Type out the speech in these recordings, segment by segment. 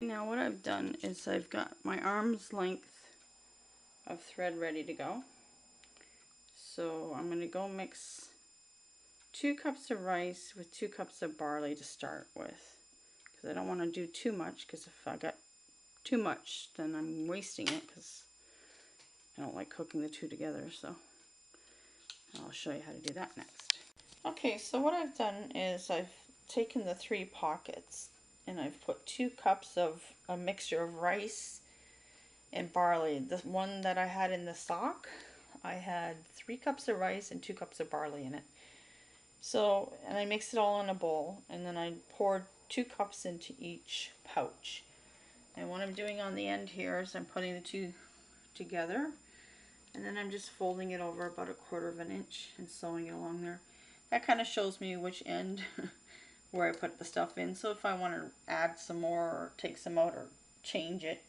Now what I've done is I've got my arm's length of thread ready to go. So I'm going to go mix 2 cups of rice with 2 cups of barley to start with. Because I don't want to do too much, because if I got too much then I'm wasting it, because I don't like cooking the two together. So I'll show you how to do that next. Okay, so what I've done is I've taken the 3 pockets and I've put 2 cups of a mixture of rice and barley. The one that I had in the stock, I had 3 cups of rice and 2 cups of barley in it. So, and I mixed it all in a bowl, and then I poured 2 cups into each pouch. And what I'm doing on the end here is I'm putting the two together, and then I'm just folding it over about 1/4 of an inch and sewing it along there. That kind of shows me which end where I put the stuff in. So if I want to add some more or take some out or change it,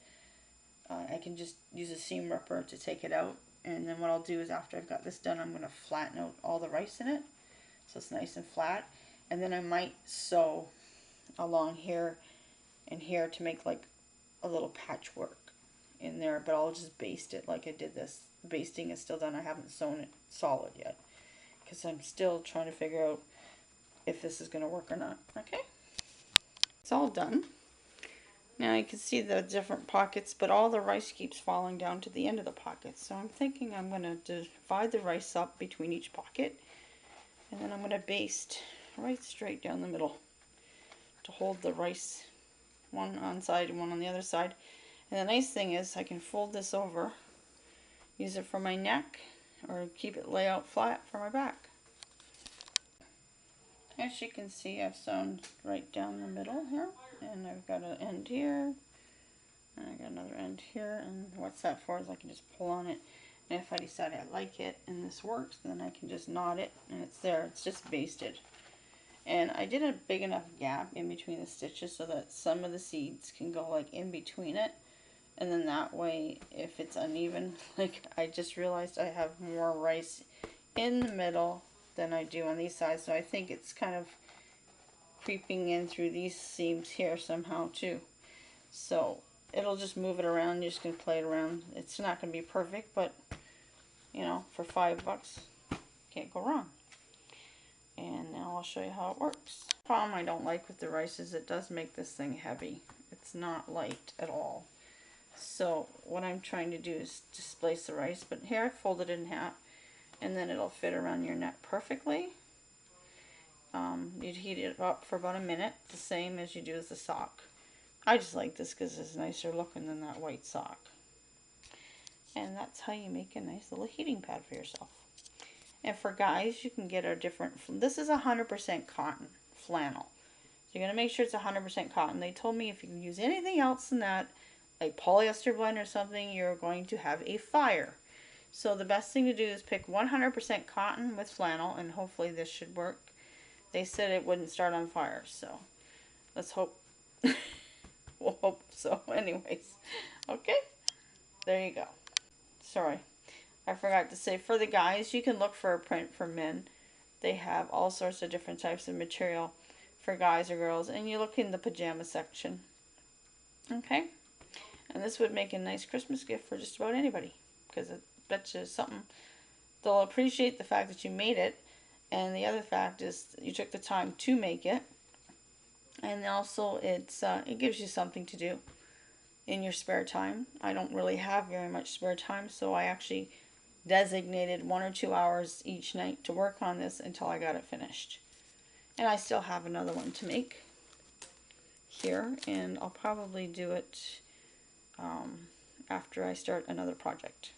I can just use a seam ripper to take it out. And then what I'll do is after I've got this done, I'm going to flatten out all the rice in it so it's nice and flat. And then I might sew along here and here to make like a little patchwork in there, but I'll just baste it like I did this. The basting is still done. I haven't sewn it solid yet because I'm still trying to figure out if this is going to work or not. Okay, it's all done. Now you can see the different pockets, but all the rice keeps falling down to the end of the pocket. So I'm thinking I'm going to divide the rice up between each pocket, and then I'm going to baste right straight down the middle to hold the rice, one on side and one on the other side. And the nice thing is I can fold this over, use it for my neck, or keep it lay out flat for my back. As you can see, I've sewn right down the middle here, and I've got an end here, and I got another end here, and what's that for is I can just pull on it, and if I decide I like it and this works, then I can just knot it, and it's there. It's just basted. And I did a big enough gap in between the stitches so that some of the seeds can go like in between it, and then that way if it's uneven, like I just realized I have more rice in the middle than I do on these sides, so I think it's kind of creeping in through these seams here somehow too. So it'll just move it around. You're just going to play it around. It's not going to be perfect, but you know, for $5 can't go wrong. And now I'll show you how it works. The problem I don't like with the rice is it does make this thing heavy. It's not light at all. So what I'm trying to do is displace the rice, but here I fold it in half, and then it'll fit around your neck perfectly. You'd heat it up for about a minute, the same as you do as the sock. I just like this because it's nicer looking than that white sock. And that's how you make a nice little heating pad for yourself. And for guys, you can get a different, this is 100% cotton flannel. So you're going to make sure it's 100% cotton. They told me if you use anything else than that, like polyester blend or something, you're going to have a fire. So the best thing to do is pick 100% cotton with flannel, and hopefully this should work. They said it wouldn't start on fire, so let's hope. We'll hope so. Anyways, okay, there you go. Sorry, I forgot to say, for the guys, you can look for a print for men. They have all sorts of different types of material for guys or girls, and you look in the pajama section. Okay, and this would make a nice Christmas gift for just about anybody, because I bet you something they'll appreciate the fact that you made it, and the other fact is you took the time to make it, and also it gives you something to do in your spare time. I don't really have very much spare time, so I actually designated 1 or 2 hours each night to work on this until I got it finished. And I still have another one to make here, and I'll probably do it after I start another project.